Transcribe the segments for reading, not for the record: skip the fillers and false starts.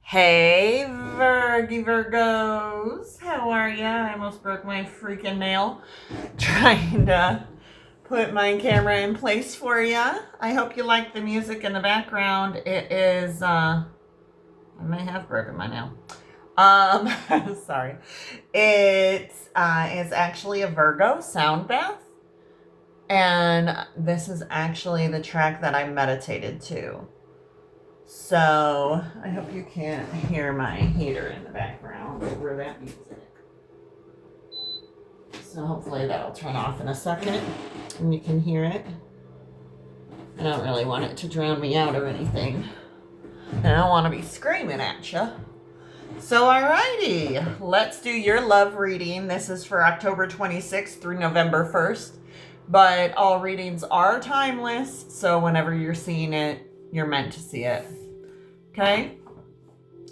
Hey, Virgos. How are ya? I almost broke my freaking nail trying to put my camera in place for ya. I hope you like the music in the background. It is, I may have broken my nail. Sorry. It is actually a Virgo sound bath. And this is actually the track that I meditated to. So I hope you can't hear my heater in the background over that music. So hopefully that'll turn off in a second and you can hear it. I don't really want it to drown me out or anything. And I don't want to be screaming at you. So alrighty, let's do your love reading. This is for October 26th through November 1st. But all readings are timeless, so whenever you're seeing it, you're meant to see it. Okay?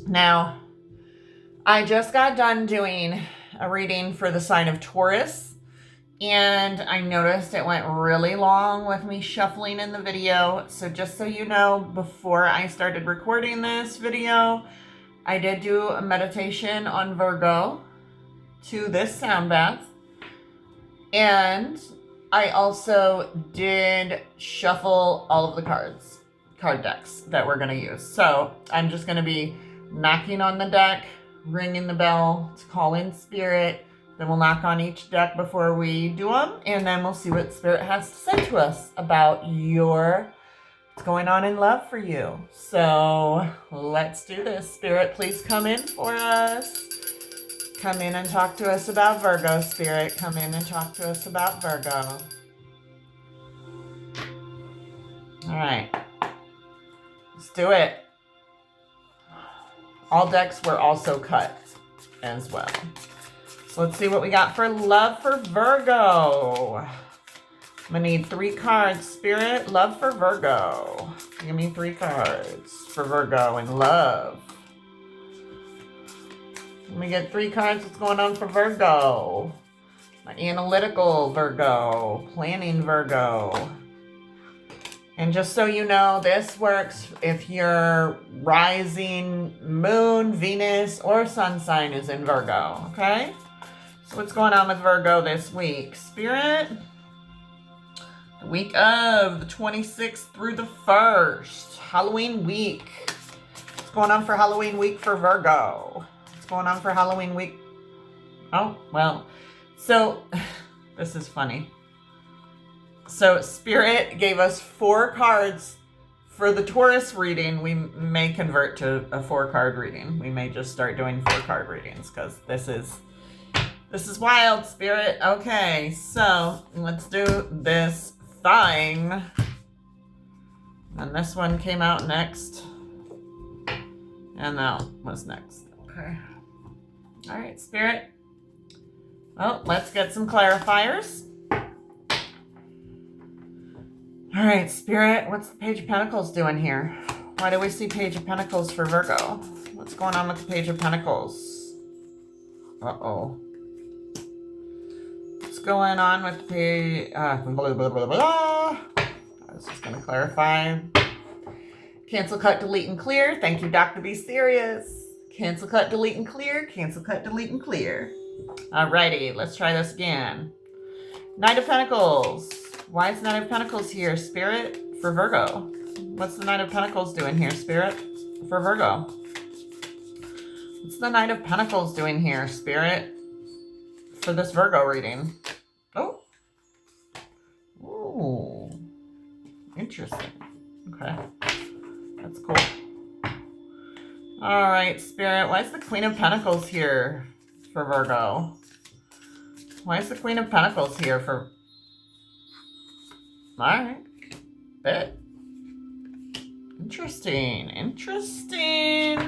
Now, I just got done doing a reading for the sign of Taurus, and I noticed it went really long with me shuffling in the video. So just so you know, before I started recording this video, I did do a meditation on Virgo to this sound bath, and I also did shuffle all of the card decks that we're going to use. So I'm just going to be knocking on the deck, ringing the bell to call in spirit. Then we'll knock on each deck before we do them. And then we'll see what spirit has to say to us about what's going on in love for you. So let's do this. Spirit, please come in for us. Come in and talk to us about Virgo, Spirit. Come in and talk to us about Virgo. All right. Let's do it. All decks were also cut as well. So let's see what we got for love for Virgo. I'm going to need 3 cards. Spirit, love for Virgo. Give me 3 cards for Virgo and love. Let me get 3 cards. What's going on for Virgo? My analytical Virgo. Planning Virgo. And just so you know, this works if your rising moon, Venus, or sun sign is in Virgo. Okay? So what's going on with Virgo this week? Spirit? The week of the 26th through the 1st. Halloween week. What's going on for Halloween week for Virgo? Going on for Halloween week. Oh, well, so this is funny. So Spirit gave us 4 cards for the Taurus reading. We may convert to a 4-card reading. We may just start doing 4-card readings because this is wild, Spirit. Okay, so let's do this thing. And this one came out next. And that was next. Okay. All right, Spirit. Well, let's get some clarifiers. All right, Spirit, what's the Page of Pentacles doing here? Why do we see Page of Pentacles for Virgo? What's going on with the Page of Pentacles? Uh-oh. What's going on with the page? Blah, blah, blah, blah. I was just going to clarify. Cancel, cut, delete, and clear. Thank you, Dr. Be Serious. Cancel, cut, delete, and clear. Cancel, cut, delete, and clear. Alrighty, let's try this again. Knight of Pentacles. Why is Knight of Pentacles here, Spirit, for Virgo? What's the Knight of Pentacles doing here, Spirit, for Virgo? What's the Knight of Pentacles doing here, Spirit, for this Virgo reading? Oh. Ooh. Interesting. Okay. That's cool. All right, Spirit. Why is the Queen of Pentacles here for Virgo? Why is the Queen of Pentacles here for... All right. Bet. Interesting. Interesting.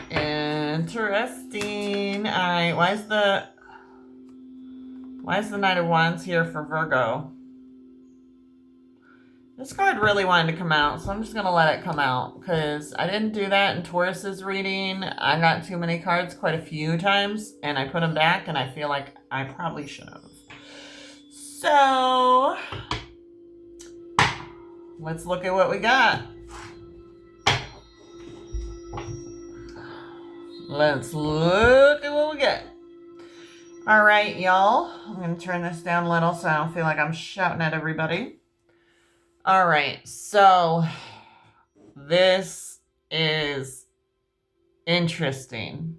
Interesting. All right. Why is the Knight of Wands here for Virgo? This card really wanted to come out, so I'm just going to let it come out because I didn't do that in Taurus's reading. I got too many cards quite a few times, and I put them back, and I feel like I probably should have. So, let's look at what we got. Let's look at what we get. All right, y'all. I'm going to turn this down a little so I don't feel like I'm shouting at everybody. All right, so this is interesting.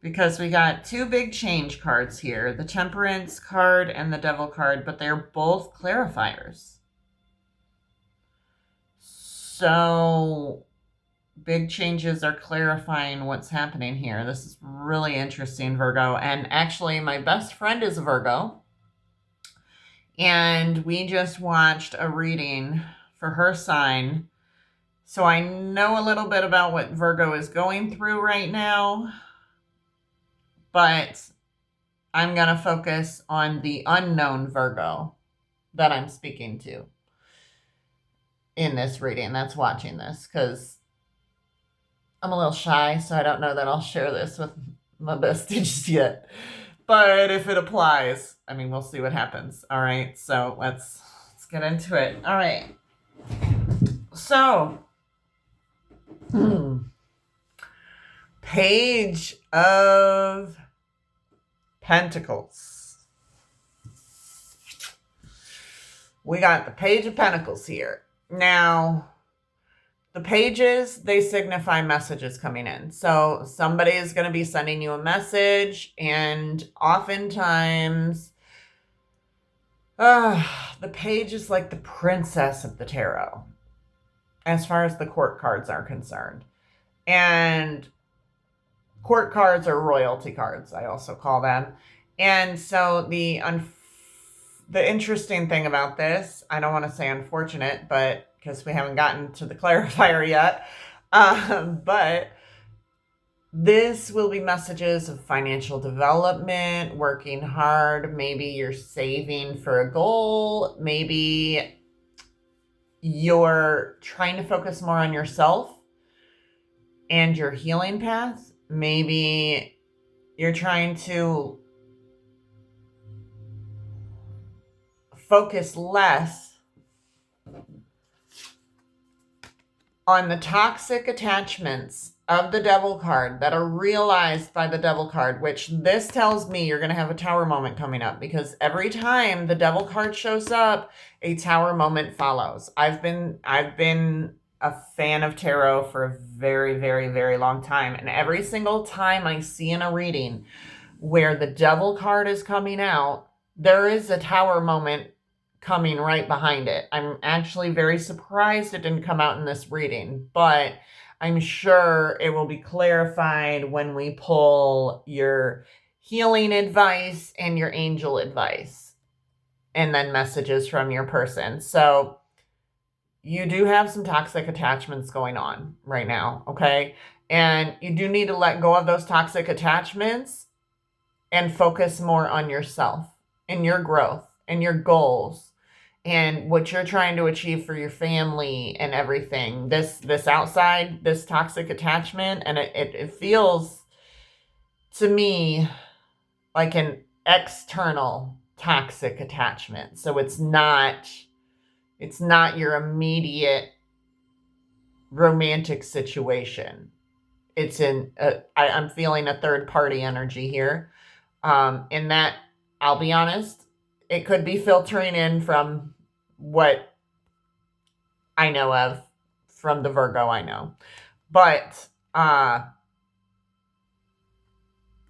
Because we got two big change cards here, the Temperance card and the Devil card, but they're both clarifiers. So big changes are clarifying what's happening here. This is really interesting, Virgo. And actually, my best friend is a Virgo. And we just watched a reading for her sign. So I know a little bit about what Virgo is going through right now. But I'm going to focus on the unknown Virgo that I'm speaking to in this reading that's watching this, because I'm a little shy, so I don't know that I'll share this with my besties yet. But if it applies, I mean, we'll see what happens. All right, so let's get into it. All right. So, Page of Pentacles. We got the Page of Pentacles here. Now, the pages, they signify messages coming in. So somebody is going to be sending you a message, and oftentimes the page is like the princess of the tarot as far as the court cards are concerned. And court cards are royalty cards, I also call them. And so the interesting thing about this, I don't want to say unfortunate, but because we haven't gotten to the clarifier yet, but this will be messages of financial development, working hard. Maybe you're saving for a goal. Maybe you're trying to focus more on yourself and your healing path. Maybe you're trying to focus less on the toxic attachments of the Devil card that are realized by the Devil card, which this tells me you're going to have a Tower moment coming up, because every time the Devil card shows up, a Tower moment follows. I've been a fan of tarot for a very, very, very long time. And every single time I see in a reading where the Devil card is coming out, there is a Tower moment coming right behind it. I'm actually very surprised it didn't come out in this reading, but I'm sure it will be clarified when we pull your healing advice and your angel advice, and then messages from your person. So you do have some toxic attachments going on right now, okay? And you do need to let go of those toxic attachments and focus more on yourself and your growth and your goals and what you're trying to achieve for your family and everything. This outside, this toxic attachment, and it feels to me like an external toxic attachment. So it's not your immediate romantic situation. It's I'm feeling a third party energy here. In that, I'll be honest, it could be filtering in from what I know of from the Virgo I know. But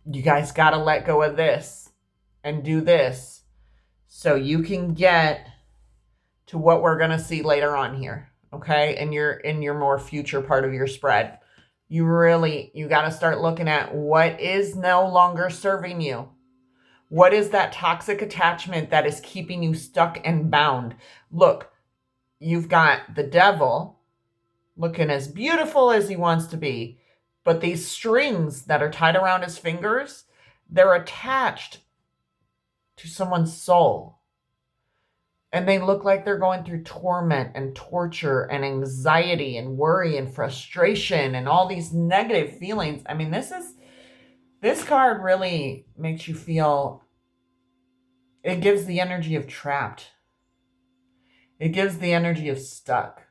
you guys got to let go of this and do this so you can get to what we're going to see later on here, okay? And you're in your more future part of your spread. You got to start looking at what is no longer serving you. What is that toxic attachment that is keeping you stuck and bound? Look, you've got the Devil looking as beautiful as he wants to be, but these strings that are tied around his fingers, they're attached to someone's soul. And they look like they're going through torment and torture and anxiety and worry and frustration and all these negative feelings. I mean, this card really makes you feel, it gives the energy of trapped. It gives the energy of stuck.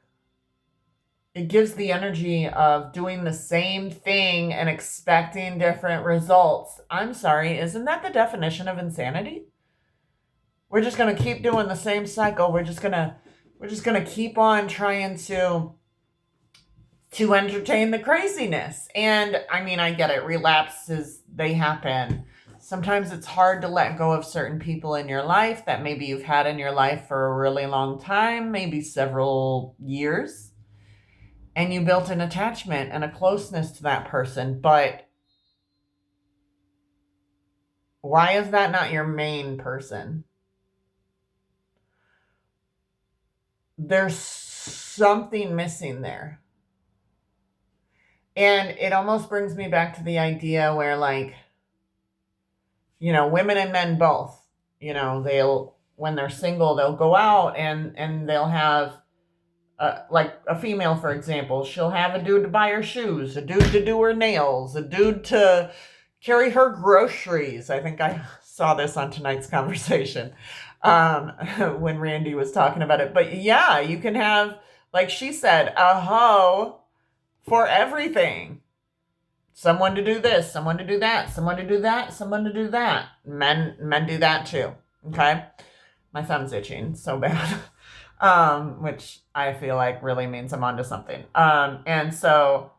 it gives the energy of doing the same thing and expecting different results. I'm sorry, isn't that the definition of insanity? We're just going to keep doing the same cycle. We're just going to keep on trying to entertain the craziness. And I mean, I get it. Relapses, they happen. Sometimes it's hard to let go of certain people in your life that maybe you've had in your life for a really long time, maybe several years. And you built an attachment and a closeness to that person. But why is that not your main person? There's something missing there. And it almost brings me back to the idea where, like, you know, women and men both, you know, they'll, when they're single, they'll go out and they'll have, like a female, for example, she'll have a dude to buy her shoes, a dude to do her nails, a dude to carry her groceries. I think I saw this on tonight's conversation when Randy was talking about it. But yeah, you can have, like she said, a hoe for everything. Someone to do this, someone to do that, someone to do that, someone to do that. Men do that too. Okay? My thumb's itching so bad. Which I feel like really means I'm onto something. And so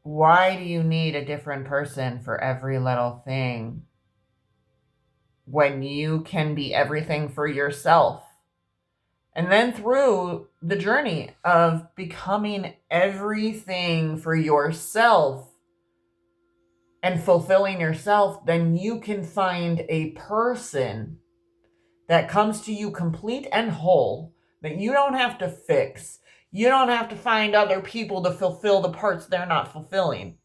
why do you need a different person for every little thing when you can be everything for yourself? And then through the journey of becoming everything for yourself and fulfilling yourself, then you can find a person that comes to you complete and whole, that you don't have to fix. You don't have to find other people to fulfill the parts they're not fulfilling.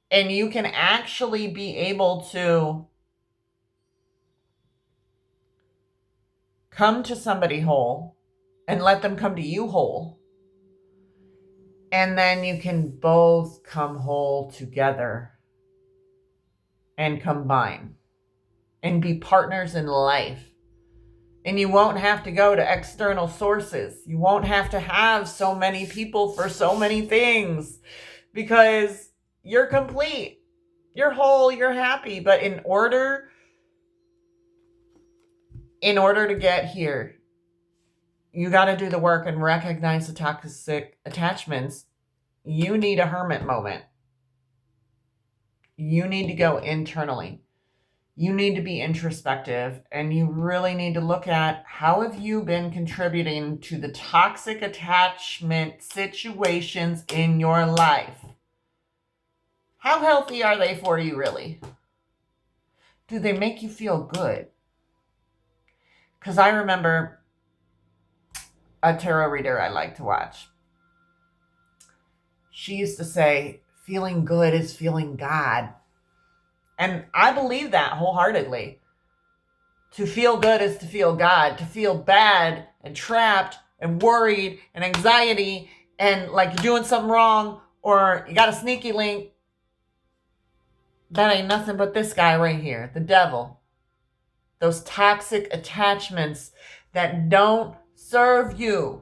And you can actually be able to come to somebody whole and let them come to you whole. And then you can both come whole together and combine and be partners in life. And you won't have to go to external sources. You won't have to have so many people for so many things because you're complete. You're whole, you're happy. But in order to get here, you got to do the work and recognize the toxic attachments. You need a hermit moment. You need to go internally. You need to be introspective, and you really need to look at how have you been contributing to the toxic attachment situations in your life. How healthy are they for you, really? Do they make you feel good? Because I remember a tarot reader I like to watch. She used to say, feeling good is feeling God. And I believe that wholeheartedly. To feel good is to feel God. To feel bad and trapped and worried and anxiety and like you're doing something wrong or you got a sneaky link, that ain't nothing but this guy right here, the devil. Those toxic attachments that don't serve you.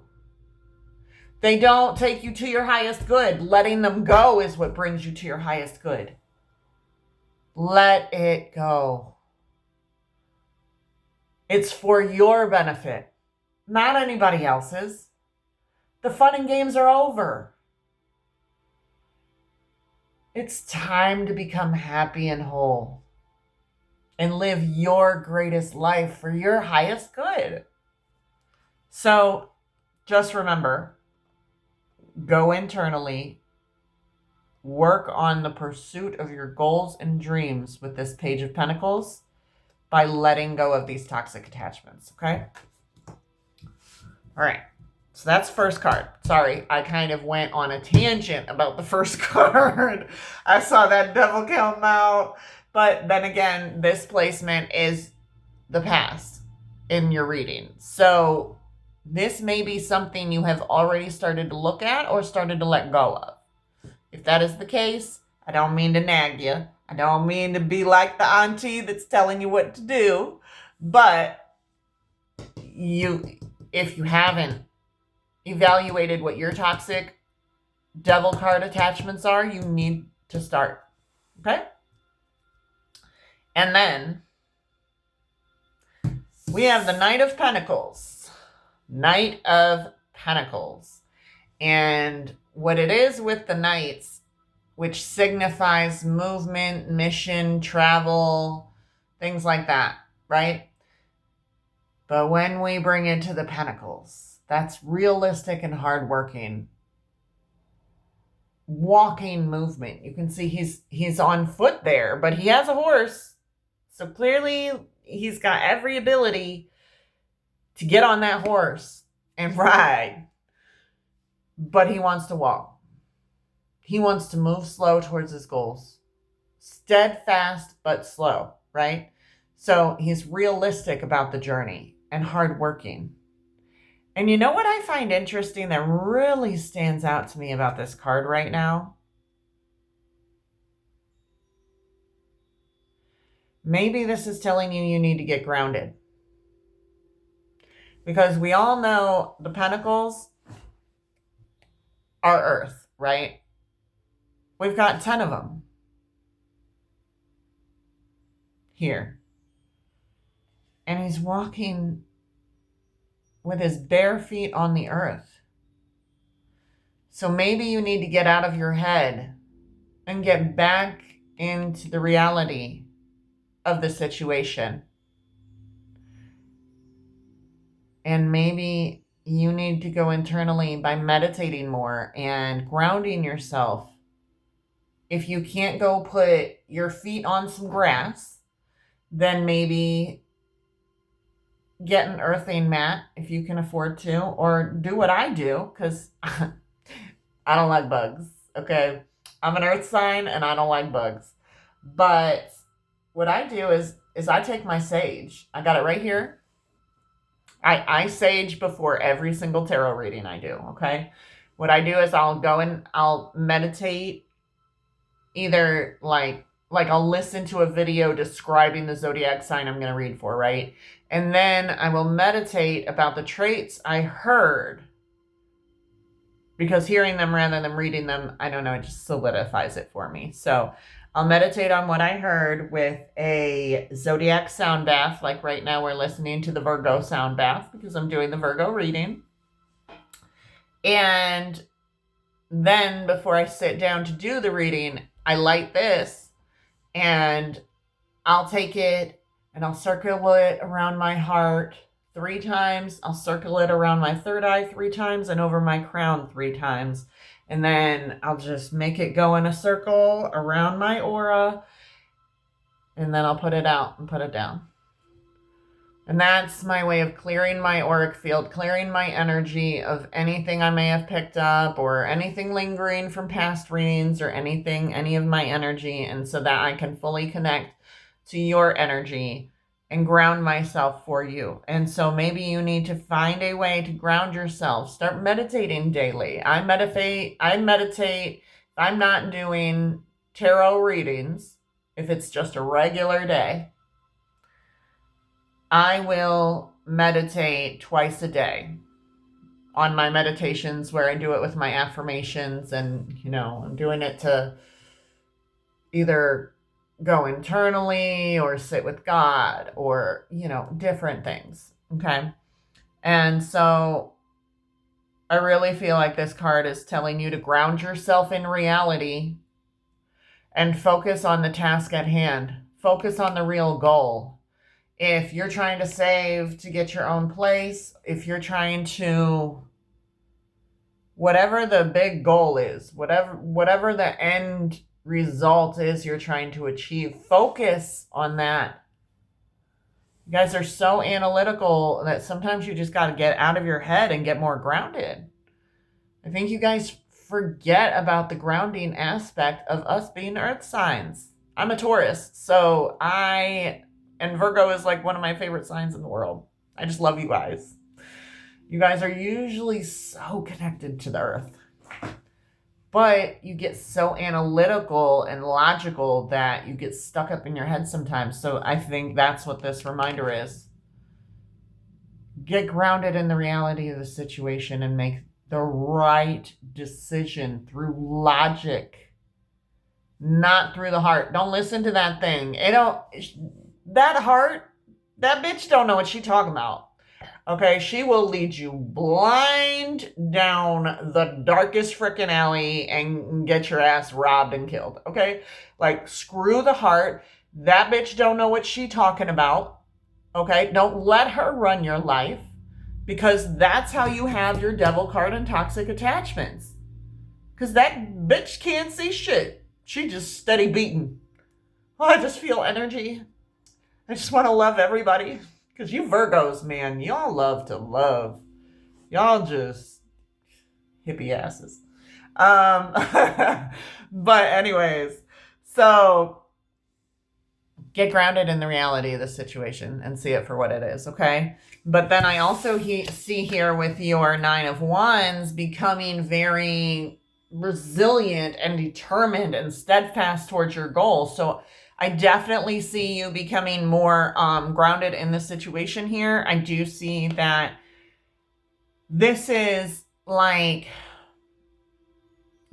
They don't take you to your highest good. Letting them go is what brings you to your highest good. Let it go. It's for your benefit, not anybody else's. The fun and games are over. It's time to become happy and whole and live your greatest life for your highest good. So just remember, go internally, work on the pursuit of your goals and dreams with this Page of Pentacles by letting go of these toxic attachments, okay? All right, so that's first card. Sorry, I kind of went on a tangent about the first card. I saw that devil come out. But then again, this placement is the past in your reading. So this may be something you have already started to look at or started to let go of. If that is the case, I don't mean to nag you. I don't mean to be like the auntie that's telling you what to do. But if you haven't evaluated what your toxic devil card attachments are, you need to start. Okay? And then we have the Knight of Pentacles. Knight of Pentacles. And what it is with the Knights, which signifies movement, mission, travel, things like that, right? But when we bring it to the Pentacles, that's realistic and hardworking. Walking movement. You can see he's on foot there, but he has a horse. So clearly he's got every ability to get on that horse and ride. But he wants to walk. He wants to move slow towards his goals. Steadfast but slow, right? So he's realistic about the journey and hardworking. And you know what I find interesting that really stands out to me about this card right now? Maybe this is telling you need to get grounded. Because we all know the Pentacles are Earth, right? We've got 10 of them here. And he's walking with his bare feet on the earth. So maybe you need to get out of your head and get back into the reality of the situation. And maybe you need to go internally by meditating more and grounding yourself. If you can't go put your feet on some grass, then maybe get an earthing mat if you can afford to, or do what I do, because I don't like bugs, okay? I'm an earth sign and I don't like bugs. But what I do is I take my sage. I got it right here. I sage before every single tarot reading I do, okay? What I do is I'll go and I'll meditate, either like I'll listen to a video describing the zodiac sign I'm going to read for, right? And then I will meditate about the traits I heard. Because hearing them rather than reading them, I don't know, it just solidifies it for me. So I'll meditate on what I heard with a zodiac sound bath. Like right now we're listening to the Virgo sound bath because I'm doing the Virgo reading. And then before I sit down to do the reading, I light this. And I'll take it and I'll circle it around my heart 3 times. I'll circle it around my third eye 3 times and over my crown 3 times. And then I'll just make it go in a circle around my aura. And then I'll put it out and put it down. And that's my way of clearing my auric field, clearing my energy of anything I may have picked up or anything lingering from past readings or any of my energy. And so that I can fully connect to your energy and ground myself for you. And so maybe you need to find a way to ground yourself. Start meditating daily. I meditate. I'm not doing tarot readings. If it's just a regular day, I will meditate twice a day on my meditations where I do it with my affirmations, and, I'm doing it to either go internally or sit with God or, different things. Okay. And so I really feel like this card is telling you to ground yourself in reality and focus on the task at hand. Focus on the real goal. If you're trying to save to get your own place, if you're trying to, whatever the big goal is, whatever the end result is you're trying to achieve, focus on that. You guys are so analytical that sometimes you just got to get out of your head and get more grounded. I think you guys forget about the grounding aspect of us being earth signs. I'm a Taurus, so and Virgo is like one of my favorite signs in the world. I just love you guys. You guys are usually so connected to the earth. But you get so analytical and logical that you get stuck up in your head sometimes. So I think that's what this reminder is. Get grounded in the reality of the situation and the right decision through logic, not through the heart. Don't listen to that thing. That heart, that bitch don't know what she talking about. Okay, she will lead you blind down the darkest freaking alley and get your ass robbed and killed. Okay, like screw the heart. That bitch don't know what she talking about. Okay, don't let her run your life, because that's how you have your devil card and toxic attachments. Because that bitch can't see shit. She just steady beating. Oh, I just feel energy. I just want to love everybody. Because you Virgos, man, y'all love to love. Y'all just hippie asses. But anyways, so get grounded in the reality of the situation and see it for what it is, okay? But then I also see here with your Nine of Wands becoming very resilient and determined and steadfast towards your goal. So I definitely see you becoming more grounded in the situation here. I do see that this is like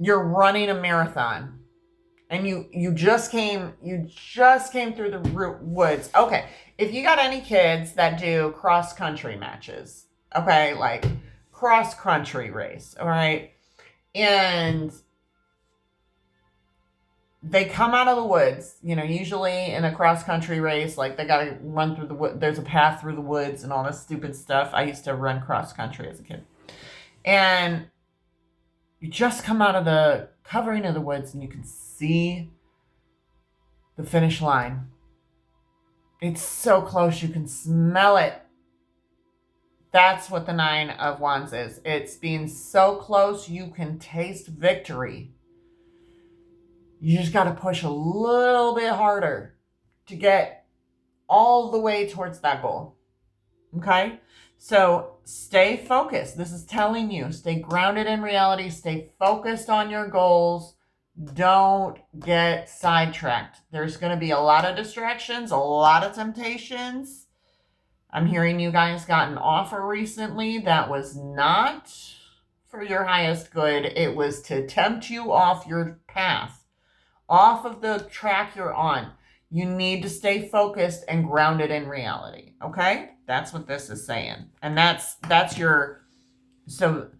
you're running a marathon. And you just came through the woods. Okay, if you got any kids that do cross-country matches, okay, like cross-country race, all right, and they come out of the woods, you know, usually in a cross-country race, like they got to run through the wood. There's a path through the woods and all this stupid stuff. I used to run cross-country as a kid. And you just come out of the covering of the woods and you can see the finish line. It's so close, you can smell it. That's what the Nine of Wands is. It's being so close, you can taste victory. You just got to push a little bit harder to get all the way towards that goal. Okay? So stay focused. This is telling you, stay grounded in reality, stay focused on your goals. Don't get sidetracked. There's going to be a lot of distractions, a lot of temptations. I'm hearing you guys got an offer recently that was not for your highest good. It was to tempt you off your path, off of the track you're on. You need to stay focused and grounded in reality. Okay? That's what this is saying. And that's your, so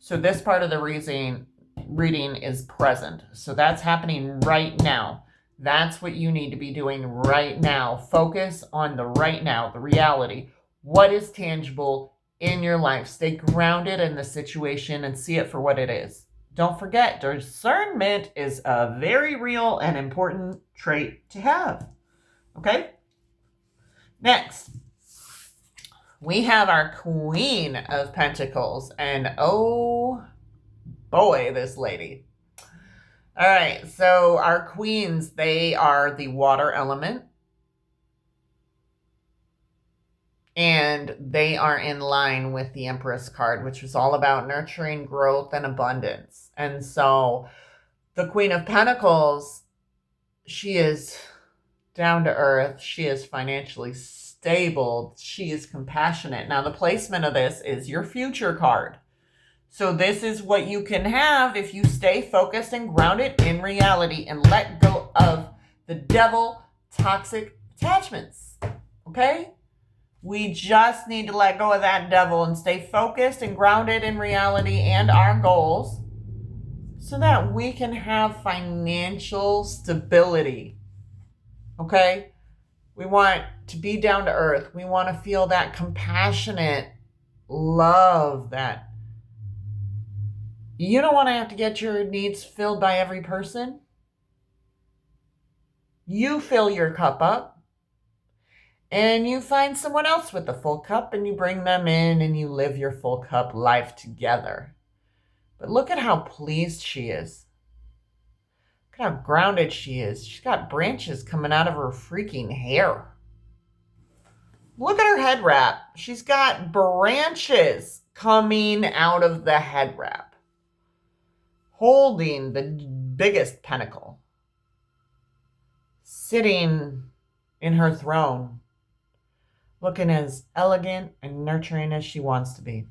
this part of the reading is present. So that's happening right now. That's what you need to be doing right now. Focus on the right now, the reality. What is tangible in your life? Stay grounded in the situation and see it for what it is. Don't forget, discernment is a very real and important trait to have. Okay? Next, we have our Queen of Pentacles. And oh boy, this lady. All right, so our queens, they are the water element. And they are in line with the Empress card, which is all about nurturing growth and abundance. And so the Queen of Pentacles, she is down to earth. She is financially stable. She is compassionate. Now, the placement of this is your future card. So this is what you can have if you stay focused and grounded in reality and let go of the devil toxic attachments. Okay? We just need to let go of that devil and stay focused and grounded in reality and our goals so that we can have financial stability. Okay? We want to be down to earth. We want to feel that compassionate love that you don't want to have to get your needs filled by every person. You fill your cup up and you find someone else with a full cup and you bring them in and you live your full cup life together. But look at how pleased she is. Look at how grounded she is. She's got branches coming out of her freaking hair. Look at her head wrap. She's got branches coming out of the head wrap, holding the biggest pentacle, sitting in her throne, looking as elegant and nurturing as she wants to be.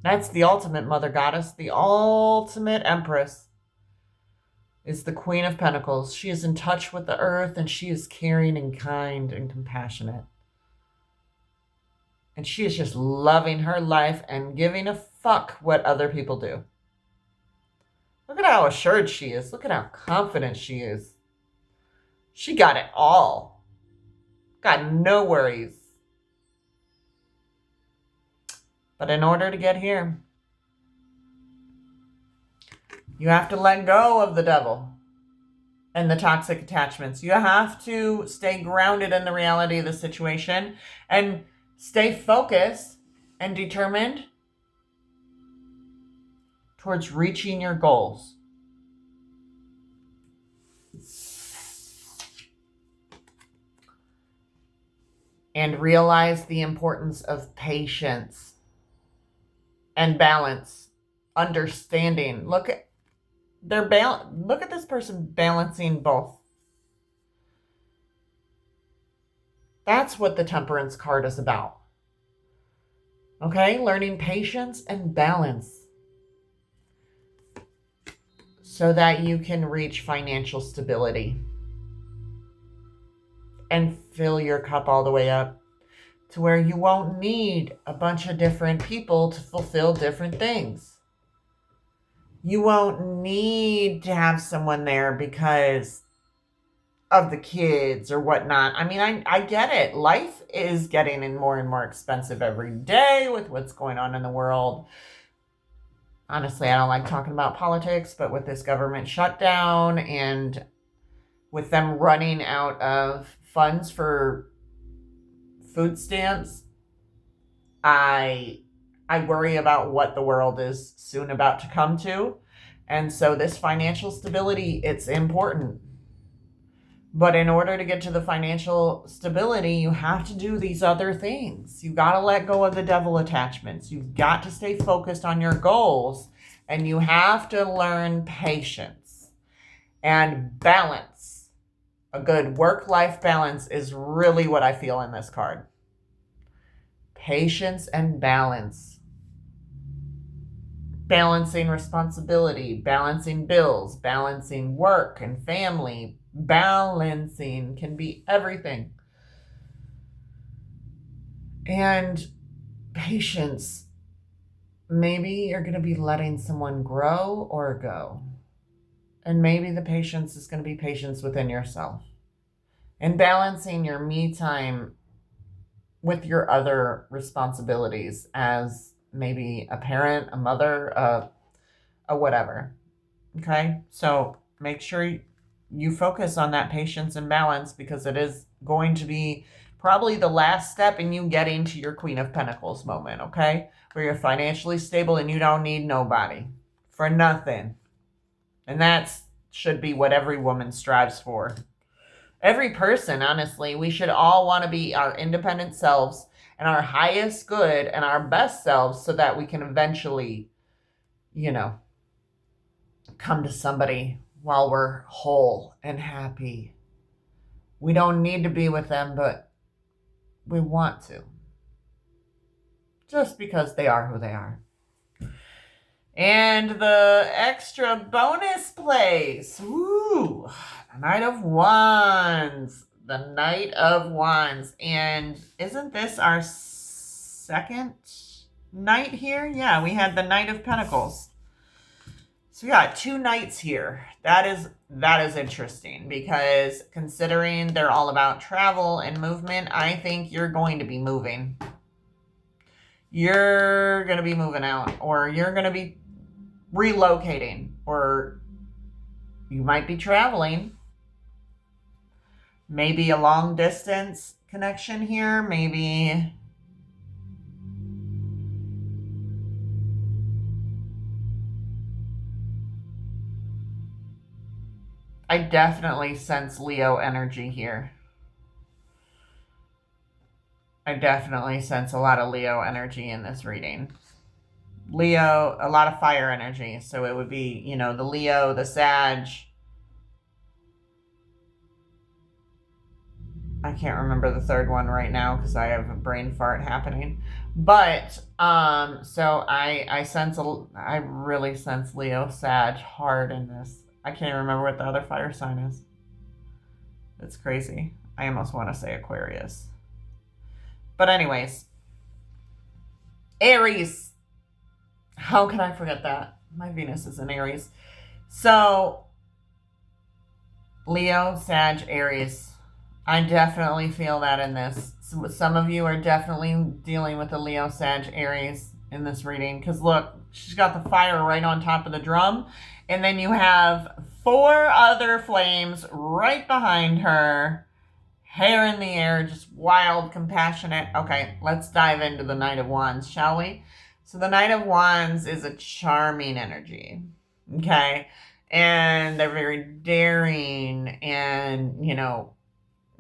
That's the ultimate mother goddess, the ultimate empress is the Queen of Pentacles. She is in touch with the earth and she is caring and kind and compassionate. And she is just loving her life and giving a fuck what other people do. Look at how assured she is. Look at how confident she is. She got it all. Got no worries. But in order to get here, you have to let go of the devil and the toxic attachments. You have to stay grounded in the reality of the situation and stay focused and determined towards reaching your goals. And realize the importance of patience and balance, understanding. Look at this person balancing both. That's what the Temperance card is about. Okay, learning patience and balance so that you can reach financial stability and fill your cup all the way up to where you won't need a bunch of different people to fulfill different things. You won't need to have someone there because of the kids or whatnot. I mean, I get it. Life is getting more and more expensive every day with what's going on in the world. Honestly, I don't like talking about politics, but with this government shutdown and with them running out of funds for food stamps, I worry about what the world is soon about to come to. And so this financial stability, it's important. But in order to get to the financial stability, you have to do these other things. You got to let go of the devil attachments. You've got to stay focused on your goals. And you have to learn patience and balance. A good work-life balance is really what I feel in this card. Patience and balance. Balancing responsibility, balancing bills, balancing work and family. Balancing can be everything. And patience. Maybe you're going to be letting someone grow or go. And maybe the patience is going to be patience within yourself. And balancing your me time with your other responsibilities as maybe a parent, a mother, a whatever. Okay? So make sure you focus on that patience and balance because it is going to be probably the last step in you getting to your Queen of Pentacles moment, okay? Where you're financially stable and you don't need nobody for nothing. And that should be what every woman strives for. Every person, honestly, we should all want to be our independent selves and our highest good and our best selves so that we can eventually, come to somebody while we're whole and happy. We don't need to be with them, but we want to. Just because they are who they are. And the extra bonus place. Woo! The Knight of Wands. The Knight of Wands. And isn't this our second knight here? Yeah, we had the Knight of Pentacles. So we got two knights here. That is interesting because considering they're all about travel and movement, I think you're going to be moving. You're going to be moving out, or you're going to be relocating, or you might be traveling. Maybe a long distance connection here. Maybe I definitely sense Leo energy here. I definitely sense a lot of Leo energy in this reading. Leo, a lot of fire energy. So it would be, the Leo, the Sag. I can't remember the third one right now because I have a brain fart happening. But so I really sense Leo, Sag hard in this. I can't even remember what the other fire sign is. It's crazy. I almost want to say Aquarius. But anyways, Aries. How can I forget that? My Venus is in Aries. So Leo, Sag, Aries. I definitely feel that in this. So some of you are definitely dealing with the Leo, Sag, Aries in this reading. Because look, she's got the fire right on top of the drum. And then you have 4 other flames right behind her. Hair in the air, just wild, compassionate. Okay, let's dive into the Knight of Wands, shall we? So the Knight of Wands is a charming energy. Okay? And they're very daring and, you know,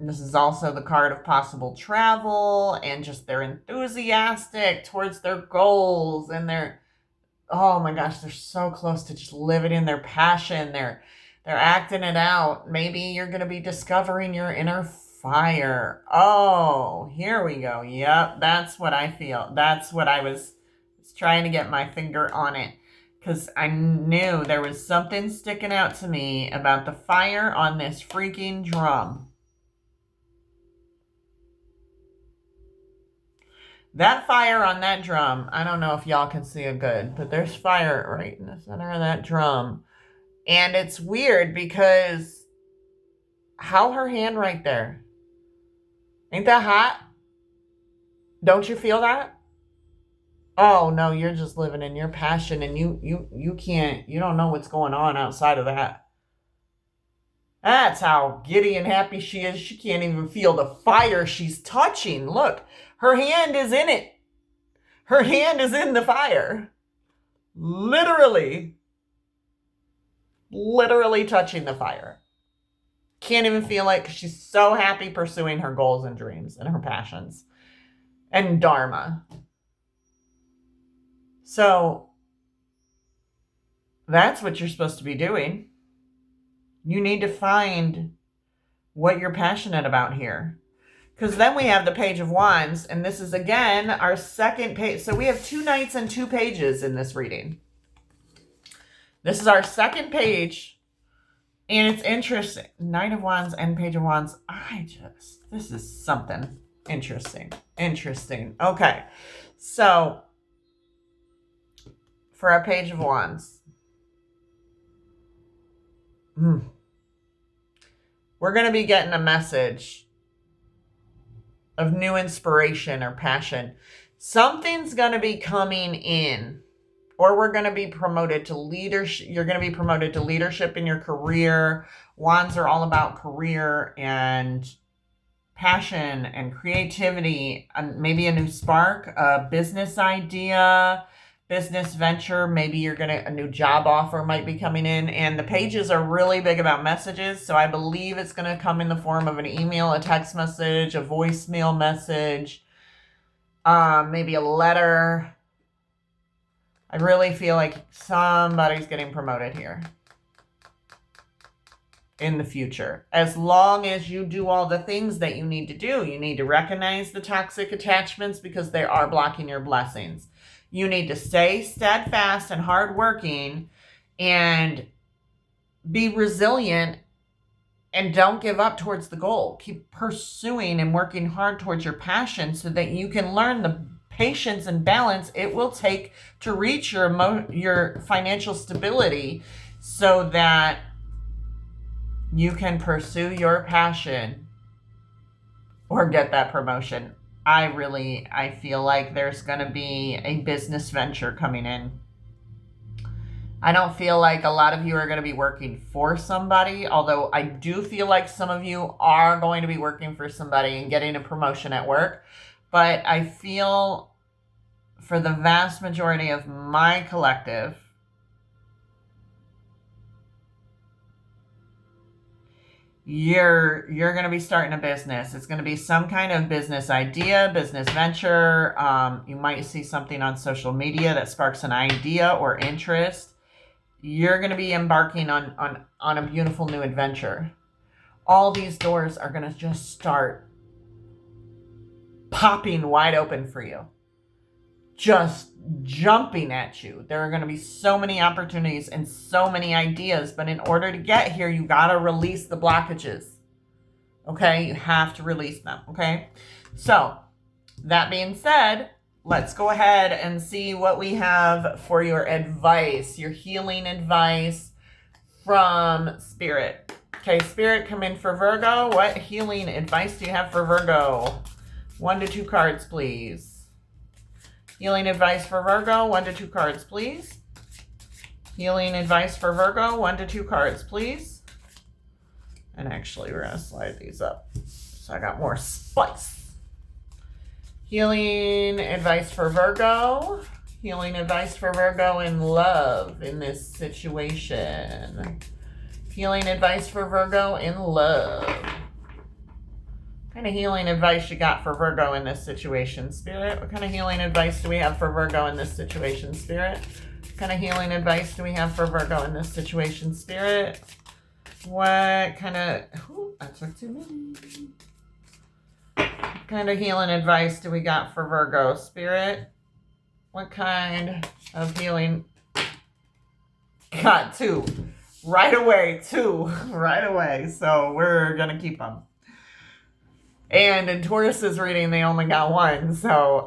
this is also the card of possible travel, and just they're enthusiastic towards their goals, and they're, oh my gosh, they're so close to just living in their passion. They're acting it out. Maybe you're going to be discovering your inner fire. Oh, here we go. Yep, that's what I feel. That's what I was trying to get my finger on it, because I knew there was something sticking out to me about the fire on this freaking drum. That fire on that drum, I don't know if y'all can see it good, but there's fire right in the center of that drum. And it's weird because how her hand right there? Ain't that hot? Don't you feel that? Oh no, you're just living in your passion, and you can't, you don't know what's going on outside of that. That's how giddy and happy she is. She can't even feel the fire she's touching. Look, her hand is in it. Her hand is in the fire. Literally touching the fire. Can't even feel it because she's so happy pursuing her goals and dreams and her passions and dharma. So that's what you're supposed to be doing. You need to find what you're passionate about here. Because then we have the Page of Wands, and this is, again, our second page. So we have 2 knights and 2 pages in this reading. This is our second page, and it's interesting. Knight of Wands and Page of Wands. This is something interesting. Okay, so for our Page of Wands, we're going to be getting a message of new inspiration or passion. Something's going to be coming in, or we're going to be promoted to leadership. You're going to be promoted to leadership in your career. Wands are all about career and passion and creativity, and maybe a new spark, a business idea, business venture. Maybe a new job offer might be coming in. And the pages are really big about messages. So I believe it's going to come in the form of an email, a text message, a voicemail message, maybe a letter. I really feel like somebody's getting promoted here in the future. As long as you do all the things that you need to do. You need to recognize the toxic attachments because they are blocking your blessings. You need to stay steadfast and hardworking and be resilient and don't give up towards the goal. Keep pursuing and working hard towards your passion so that you can learn the patience and balance it will take to reach your financial stability so that you can pursue your passion or get that promotion. I feel like there's going to be a business venture coming in. I don't feel like a lot of you are going to be working for somebody, although I do feel like some of you are going to be working for somebody and getting a promotion at work. But I feel for the vast majority of my collective, you're going to be starting a business. It's going to be some kind of business idea, business venture. You might see something on social media that sparks an idea or interest. You're going to be embarking on a beautiful new adventure. All these doors are going to just start popping wide open for you. Just jumping at you. There are going to be so many opportunities and so many ideas, but in order to get here, you got to release the blockages. Okay? You have to release them. Okay? So, that being said, let's go ahead and see what we have for your advice, your healing advice from Spirit. Okay, Spirit, come in for Virgo. What healing advice do you have for Virgo? 1 to 2 cards, please. Healing advice for Virgo, 1 to 2 cards, please. Healing advice for Virgo, 1 to 2 cards, please. And actually, we're going to slide these up so I got more spice. Healing advice for Virgo. Healing advice for Virgo in love in this situation. Healing advice for Virgo in love. What kind of healing advice you got for Virgo in this situation, Spirit? What kind of healing advice do we have for Virgo in this situation, Spirit? What kind of healing advice do we have for Virgo in this situation, Spirit? What kind of... Ooh, I took too many. What kind of healing advice do we got for Virgo, Spirit? What kind of healing... Got 2. Right away, 2. Right away. So we're going to keep them. And in Taurus's reading, they only got 1. So,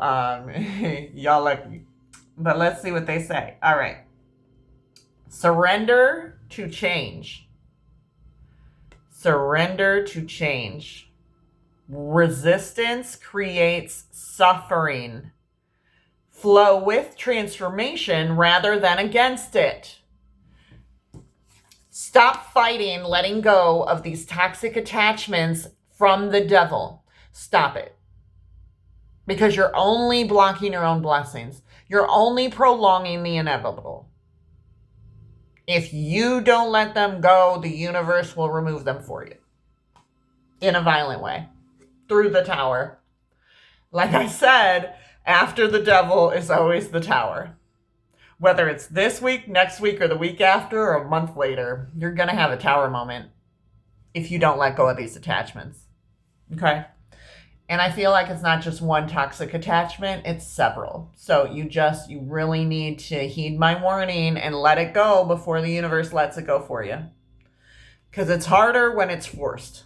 y'all lucky. But let's see what they say. All right. Surrender to change. Surrender to change. Resistance creates suffering. Flow with transformation rather than against it. Stop fighting, letting go of these toxic attachments from the devil. Stop it. Because you're only blocking your own blessings. You're only prolonging the inevitable. If you don't let them go, the universe will remove them for you. In a violent way. Through the tower. Like I said, after the devil is always the tower. Whether it's this week, next week, or the week after, or a month later, you're going to have a tower moment if you don't let go of these attachments. Okay? And I feel like it's not just one toxic attachment, it's several. So you really need to heed my warning and let it go before the universe lets it go for you. Because it's harder when it's forced.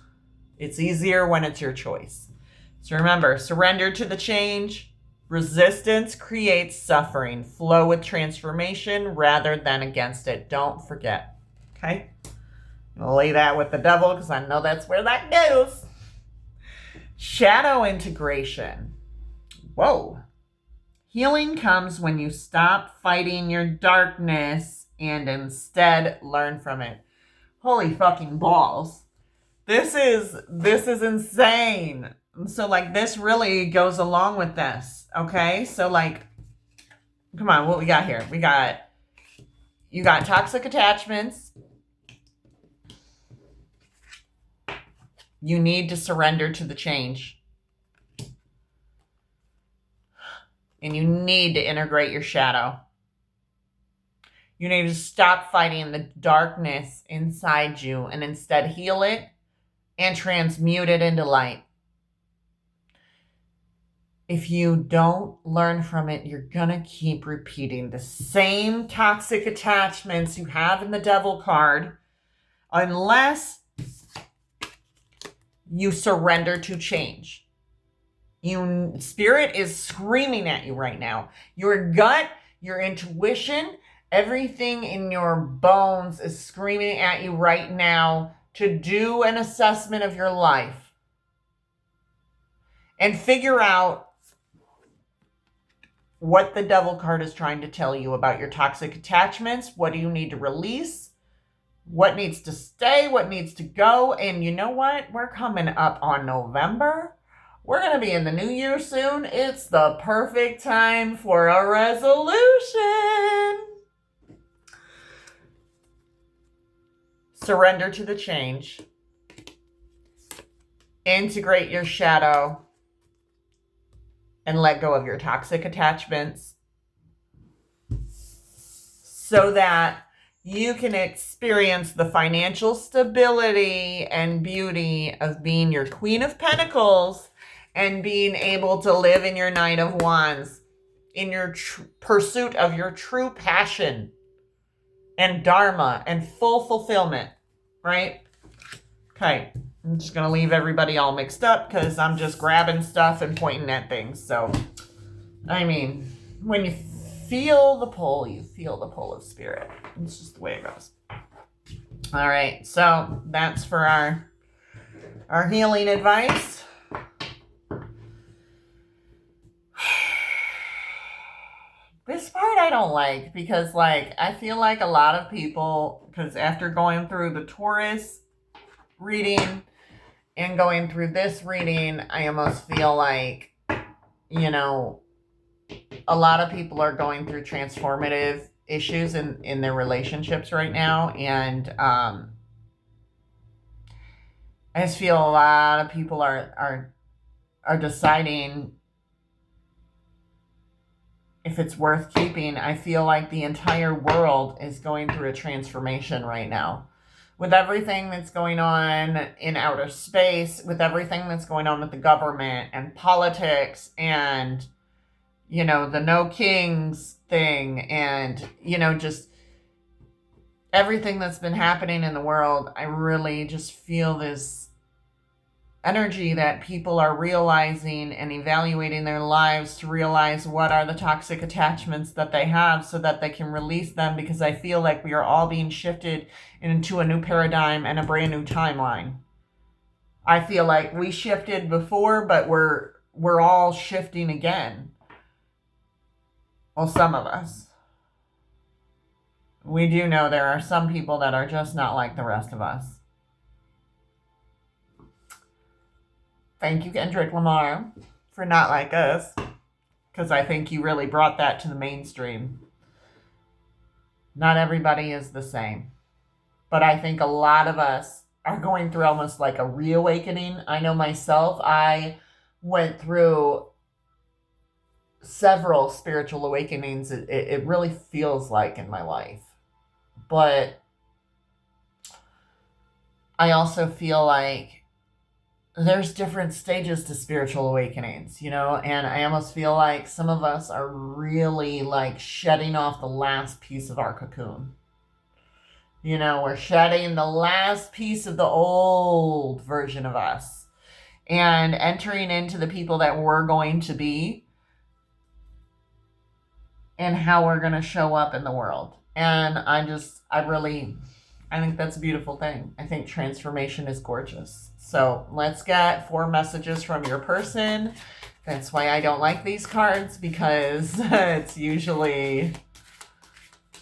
It's easier when it's your choice. So remember, surrender to the change. Resistance creates suffering. Flow with transformation rather than against it. Don't forget. Okay? I'm going to lay that with the devil because I know that's where that goes. Shadow integration. Whoa. Healing comes when you stop fighting your darkness and instead learn from it. Holy fucking balls. This is insane. So like this really goes along with this. Okay? So like, come on, what we got here? You got toxic attachments. You need to surrender to the change. And you need to integrate your shadow. You need to stop fighting the darkness inside you and instead heal it and transmute it into light. If you don't learn from it, you're going to keep repeating the same toxic attachments you have in the devil card unless you surrender to change. Spirit is screaming at you right now. Your gut, your intuition, everything in your bones is screaming at you right now to do an assessment of your life and figure out what the devil card is trying to tell you about your toxic attachments. What do you need to release? What needs to stay? What needs to go? And you know what? We're coming up on November. We're going to be in the new year soon. It's the perfect time for a resolution. Surrender to the change. Integrate your shadow. And let go of your toxic attachments so that you can experience the financial stability and beauty of being your Queen of Pentacles and being able to live in your Knight of Wands, in your pursuit of your true passion and dharma and full fulfillment, right? Okay, I'm just going to leave everybody all mixed up because I'm just grabbing stuff and pointing at things. So, I mean, when you feel the pull, you feel the pull of spirit. It's just the way it goes. All right, so that's for our healing advice. This part I don't like because, like, I feel like a lot of people, because after going through the Taurus reading and going through this reading, I almost feel like, you know, a lot of people are going through transformative issues in their relationships right now. And I just feel a lot of people are deciding if it's worth keeping. I feel like the entire world is going through a transformation right now. With everything that's going on in outer space, with everything that's going on with the government and politics and, you know, the no kings thing and, you know, just everything that's been happening in the world, I really just feel this energy that people are realizing and evaluating their lives to realize what are the toxic attachments that they have so that they can release them, because I feel like we are all being shifted into a new paradigm and a brand new timeline. I feel like we shifted before, but we're all shifting again. Well, some of us. We do know there are some people that are just not like the rest of us. Thank you, Kendrick Lamar, for Not Like Us, because I think you really brought that to the mainstream. Not everybody is the same, but I think a lot of us are going through almost like a reawakening. I know myself, I went through several spiritual awakenings, it really feels like, in my life. But I also feel like there's different stages to spiritual awakenings, you know, and I almost feel like some of us are really like shedding off the last piece of our cocoon. You know, we're shedding the last piece of the old version of us and entering into the people that we're going to be and how we're going to show up in the world. And I think that's a beautiful thing. I think transformation is gorgeous. So let's get 4 messages from your person. That's why I don't like these cards, because it's usually...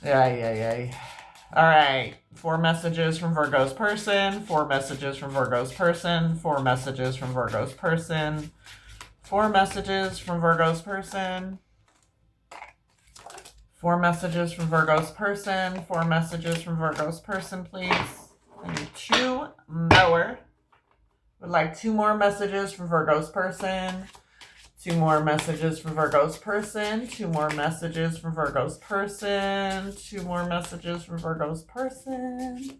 All right. 4 messages from Virgo's person. 4 messages from Virgo's person. 4 messages from Virgo's person. 4 messages from Virgo's person. 4 messages from Virgo's person. 4 messages from Virgo's person, please. I need 2 more. Would like 2 more messages from Virgo's person. 2 more messages from Virgo's person. 2 more messages from Virgo's person. 2 more messages from Virgo's person.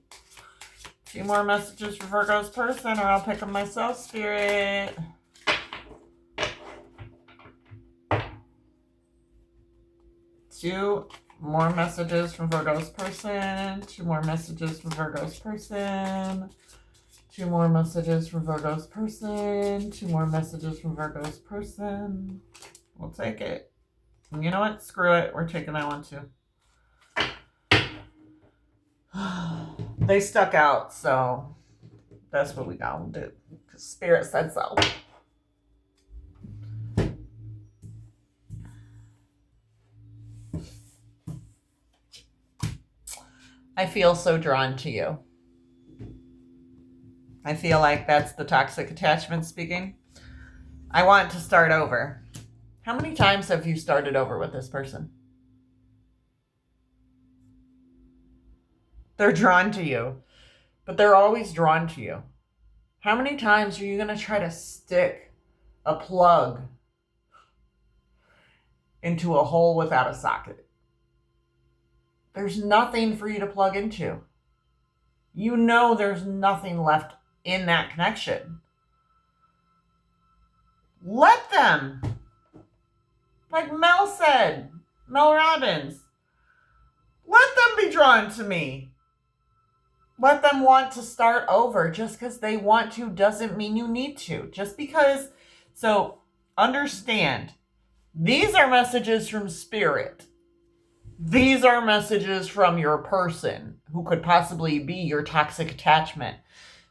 2 more messages from Virgo's person, or I'll pick them myself, Spirit. Two more messages from Virgo's person. 2 more messages from Virgo's person. 2 more messages from Virgo's person. 2 more messages from Virgo's person. We'll take it. And you know what? Screw it. We're taking that one too. They stuck out, so that's what we got to do. Because Spirit said so. I feel so drawn to you. I feel like that's the toxic attachment speaking. I want to start over. How many times have you started over with this person? They're drawn to you, but they're always drawn to you. How many times are you going to try to stick a plug into a hole without a socket? There's nothing for you to plug into. You know there's nothing left in that connection. Let them. Like Mel said, Mel Robbins, let them be drawn to me. Let them want to start over. Just because they want to doesn't mean you need to. Just because. So understand, these are messages from spirit. These are messages from your person who could possibly be your toxic attachment.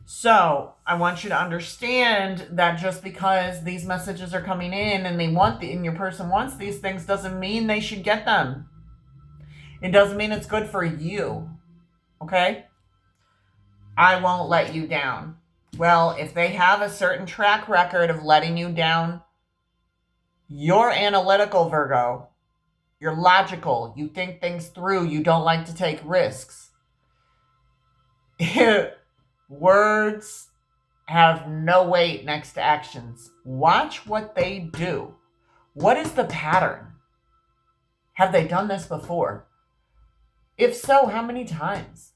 So I want you to understand that just because these messages are coming in and and your person wants these things doesn't mean they should get them. It doesn't mean it's good for you. Okay? I won't let you down. Well, if they have a certain track record of letting you down, you're analytical, Virgo. You're logical. You think things through. You don't like to take risks. Words have no weight next to actions. Watch what they do. What is the pattern? Have they done this before? If so, how many times?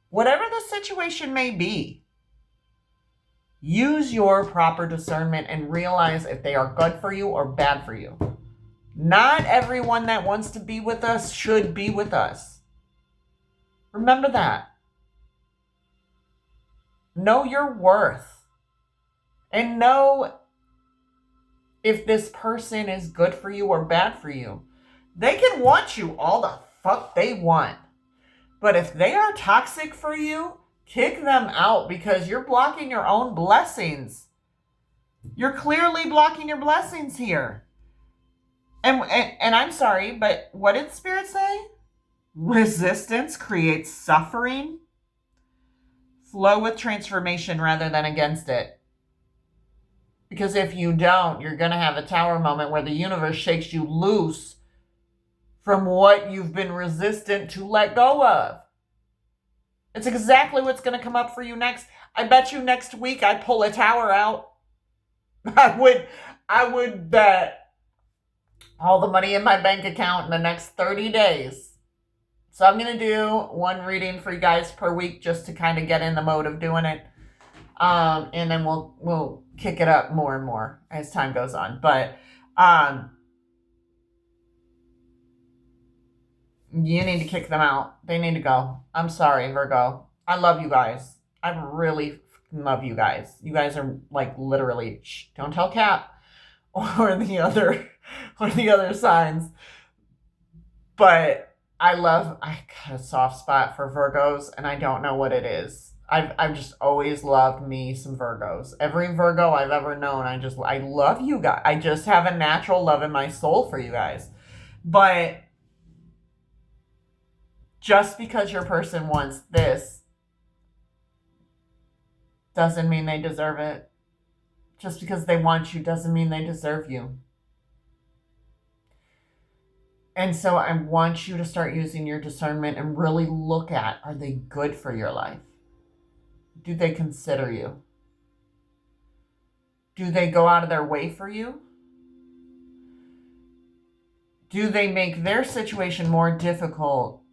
Whatever the situation may be, use your proper discernment and realize if they are good for you or bad for you. Not everyone that wants to be with us should be with us. Remember that. Know your worth. And know if this person is good for you or bad for you. They can want you all the fuck they want. But if they are toxic for you, kick them out because you're blocking your own blessings. You're clearly blocking your blessings here. And I'm sorry, but what did Spirit say? Resistance creates suffering. Flow with transformation rather than against it. Because if you don't, you're going to have a tower moment where the universe shakes you loose from what you've been resistant to let go of. It's exactly what's going to come up for you next. I bet you next week I pull a tower out. I would bet all the money in my bank account in the next 30 days. So I'm going to do one reading for you guys per week just to kind of get in the mode of doing it. And then we'll kick it up more and more as time goes on. But you need to kick them out. They need to go. I'm sorry, Virgo. I love you guys. I really love you guys. You guys are like literally, don't tell Cap or the other signs. But I got a soft spot for Virgos, and I don't know what it is. I've just always loved me some Virgos. Every Virgo I've ever known, I love you guys. I just have a natural love in my soul for you guys. But just because your person wants this doesn't mean they deserve it. Just because they want you doesn't mean they deserve you. And so I want you to start using your discernment and really look at, are they good for your life? Do they consider you? Do they go out of their way for you? Do they make their situation more difficult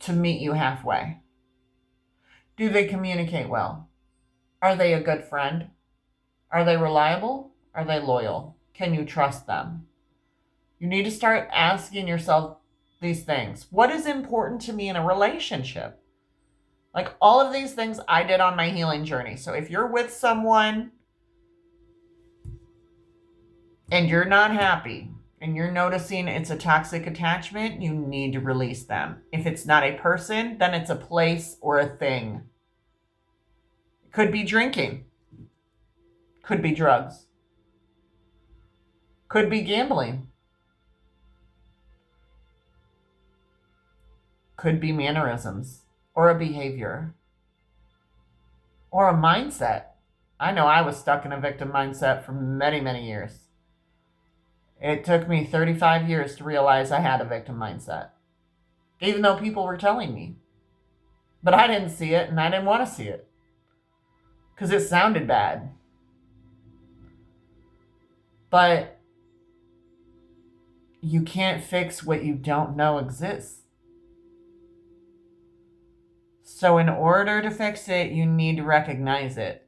to meet you halfway? Do they communicate well? Are they a good friend? Are they reliable? Are they loyal? Can you trust them? You need to start asking yourself these things. What is important to me in a relationship? Like all of these things I did on my healing journey. So if you're with someone and you're not happy and you're noticing it's a toxic attachment, you need to release them. If it's not a person, then it's a place or a thing. It could be drinking. Could be drugs. Could be gambling. Could be mannerisms or a behavior or a mindset. I know I was stuck in a victim mindset for many, many years. It took me 35 years to realize I had a victim mindset, even though people were telling me. But I didn't see it, and I didn't want to see it because it sounded bad. But you can't fix what you don't know exists. So in order to fix it, you need to recognize it.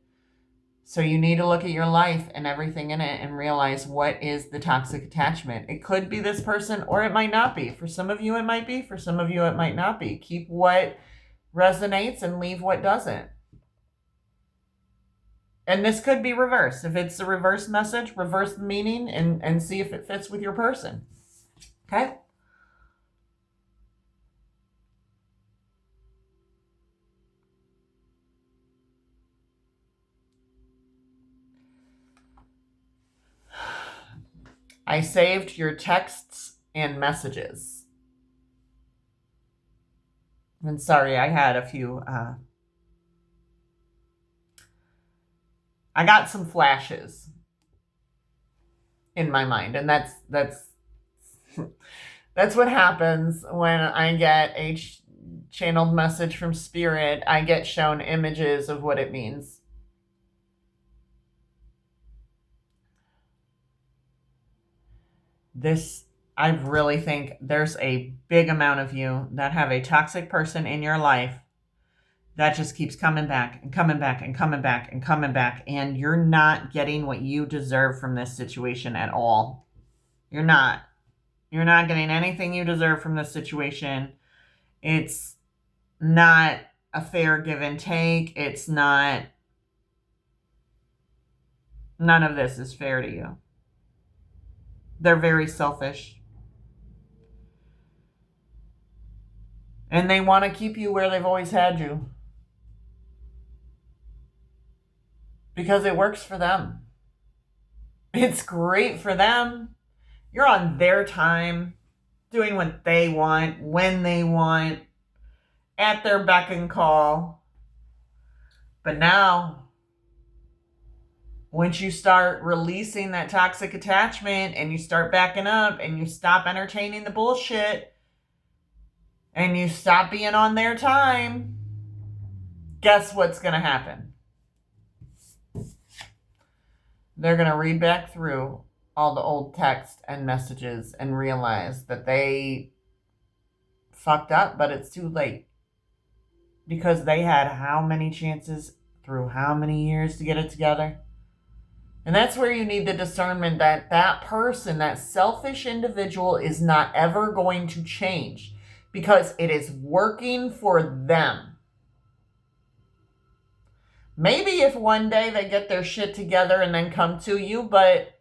So you need to look at your life and everything in it and realize what is the toxic attachment. It could be this person or it might not be. For some of you it might be. For some of you it might not be. Keep what resonates and leave what doesn't. And this could be reversed. If it's a reverse message, reverse the meaning and see if it fits with your person. Okay? I saved your texts and messages. And sorry, I had a few... I got some flashes in my mind, and that's that's what happens when I get a channeled message from spirit. I get shown images of what it means. I really think there's a big amount of you that have a toxic person in your life that just keeps coming back and coming back and coming back and coming back. And you're not getting what you deserve from this situation at all. You're not. You're not getting anything you deserve from this situation. It's not a fair give and take. It's not. None of this is fair to you. They're very selfish. And they want to keep you where they've always had you. Because it works for them. It's great for them. You're on their time, doing what they want, when they want, at their beck and call. But now, once you start releasing that toxic attachment and you start backing up and you stop entertaining the bullshit and you stop being on their time, guess what's going to happen? They're going to read back through all the old text and messages and realize that they fucked up, but it's too late. Because they had how many chances through how many years to get it together? And that's where you need the discernment that that person, that selfish individual, is not ever going to change because it is working for them. Maybe if one day they get their shit together and then come to you, but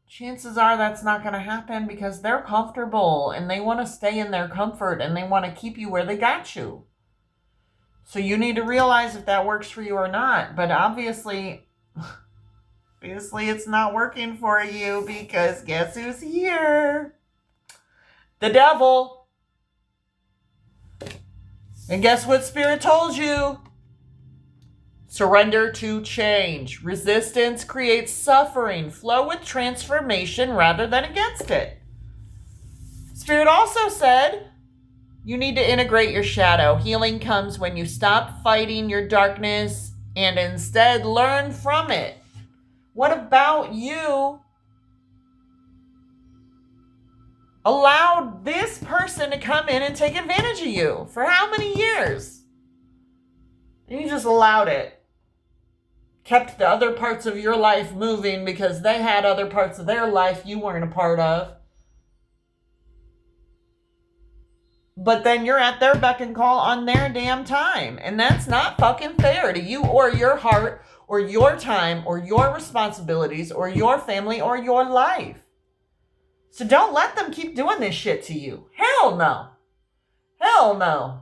chances are that's not going to happen because they're comfortable and they want to stay in their comfort and they want to keep you where they got you. So you need to realize if that works for you or not. But obviously it's not working for you because guess who's here? The devil. And guess what Spirit told you? Surrender to change. Resistance creates suffering. Flow with transformation rather than against it. Spirit also said you need to integrate your shadow. Healing comes when you stop fighting your darkness and instead learn from it. What about you allowed this person to come in and take advantage of you? For how many years? You just allowed it. Kept the other parts of your life moving because they had other parts of their life you weren't a part of. But then you're at their beck and call on their damn time. And that's not fucking fair to you or your heart or your time or your responsibilities or your family or your life. So don't let them keep doing this shit to you. Hell no. Hell no.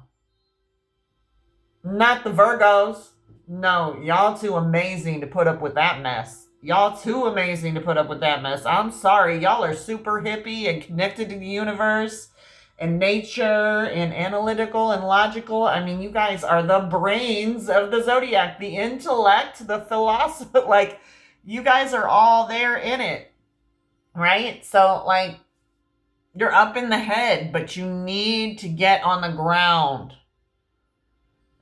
Not the Virgos. No, y'all too amazing to put up with that mess. Y'all too amazing to put up with that mess. I'm sorry. Y'all are super hippie and connected to the universe and nature and analytical and logical. I mean, you guys are the brains of the zodiac, the intellect, the philosophy. Like, you guys are all there in it, right? So, like, you're up in the head, but you need to get on the ground.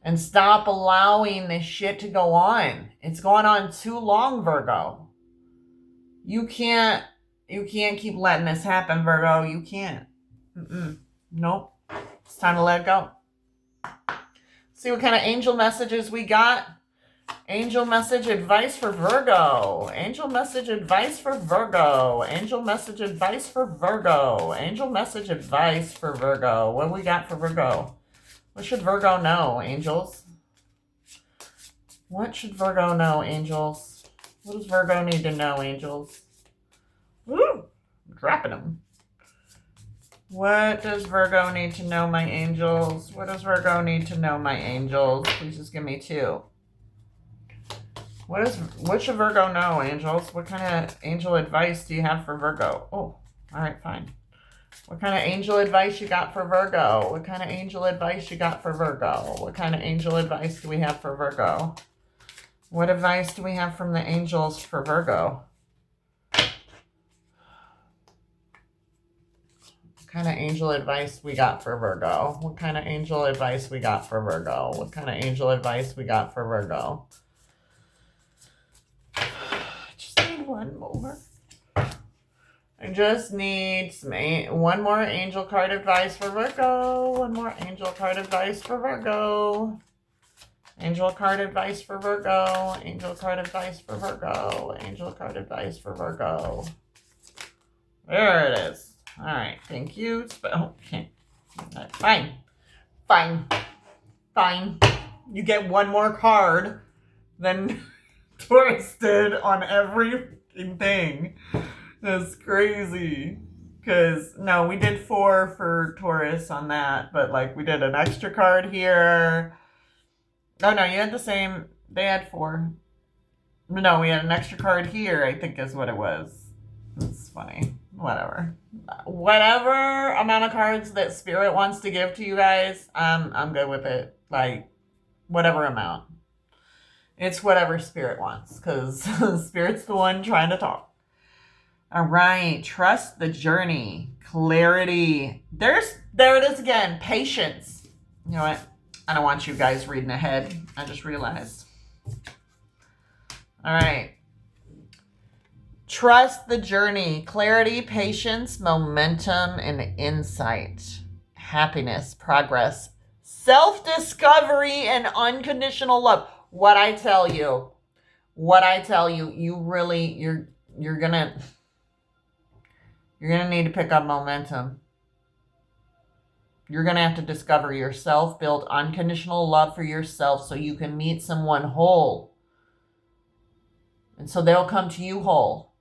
And stop allowing this shit to go on. It's going on too long, Virgo. You can't keep letting this happen, Virgo. You can't. Nope. It's time to let it go. See what kind of angel messages we got. Angel message advice for Virgo. Angel message advice for Virgo. Angel message advice for Virgo. Angel message advice for Virgo. What we got for Virgo? What should Virgo know, angels? What should Virgo know, angels? What does Virgo need to know, angels? Woo! I'm dropping them. What does Virgo need to know, my angels? What does Virgo need to know, my angels? Please just give me 2. What should Virgo know, angels? What kind of angel advice do you have for Virgo? Oh, all right, fine. What kind of angel advice you got for Virgo? What kind of angel advice you got for Virgo? What kind of angel advice do we have for Virgo? What advice do we have from the angels for Virgo? What kind of angel advice we got for Virgo? What kind of angel advice we got for Virgo? What kind of angel advice we got for Virgo? One more. I just need one more angel card advice for Virgo. One more angel card advice for Virgo. Angel card advice for Virgo. Angel card advice for Virgo. Angel card advice for Virgo. There it is. All right. Thank you. Okay. Fine. Fine. Fine. You get one more card than Taurus did on every thing. That's crazy. Because, no, we did 4 for Taurus on that, but, like, we did an extra card here. Oh, no, you had the same. They had 4. No, we had an extra card here, I think is what it was. It's funny. Whatever. Whatever amount of cards that Spirit wants to give to you guys, I'm good with it. Like, whatever amount. It's whatever Spirit wants, because Spirit's the one trying to talk. All right. Trust the journey. Clarity. There it is again. Patience. You know what? I don't want you guys reading ahead. I just realized. All right. Trust the journey. Clarity, patience, momentum, and insight. Happiness, progress, self-discovery, and unconditional love. What I tell you, you really, you're gonna need to pick up momentum. You're gonna have to discover yourself, build unconditional love for yourself so you can meet someone whole. And so they'll come to you whole.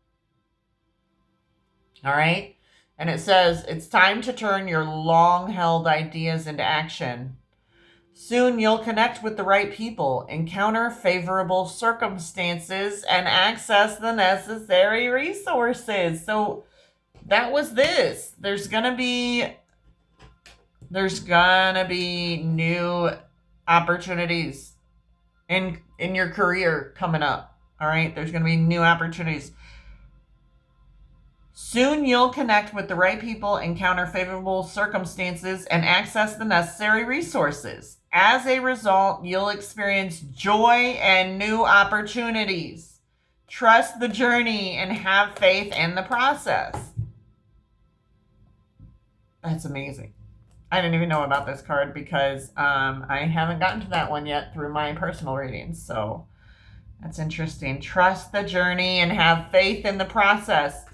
All right? And it says, it's time to turn your long-held ideas into action. Soon you'll connect with the right people, encounter favorable circumstances, and access the necessary resources. So that was this. There's gonna be new opportunities in your career coming up. All right? There's gonna be new opportunities. Soon you'll connect with the right people, encounter favorable circumstances, and access the necessary resources. As a result, you'll experience joy and new opportunities. Trust the journey and have faith in the process. That's amazing. I didn't even know about this card because I haven't gotten to that one yet through my personal readings. So that's interesting. Trust the journey and have faith in the process.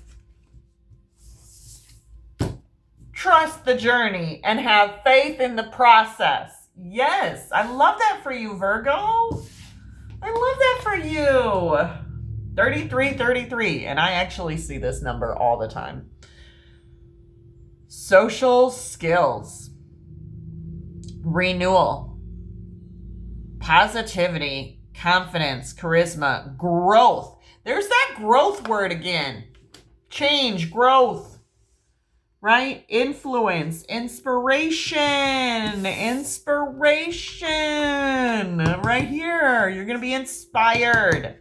Trust the journey and have faith in the process. Yes, I love that for you, Virgo. I love that for you. 3333, and I actually see this number all the time. Social skills, renewal, positivity, confidence, charisma, growth. There's that growth word again. Change, growth. Right? Influence, inspiration. Right here. You're going to be inspired.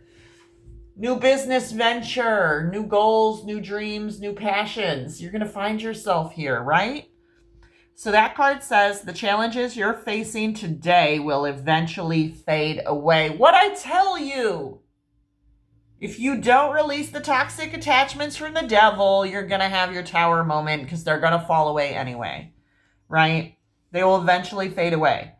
New business venture, new goals, new dreams, new passions. You're going to find yourself here, right? So that card says the challenges you're facing today will eventually fade away. What I tell you. If you don't release the toxic attachments from the devil, you're going to have your tower moment because they're going to fall away anyway, right? They will eventually fade away.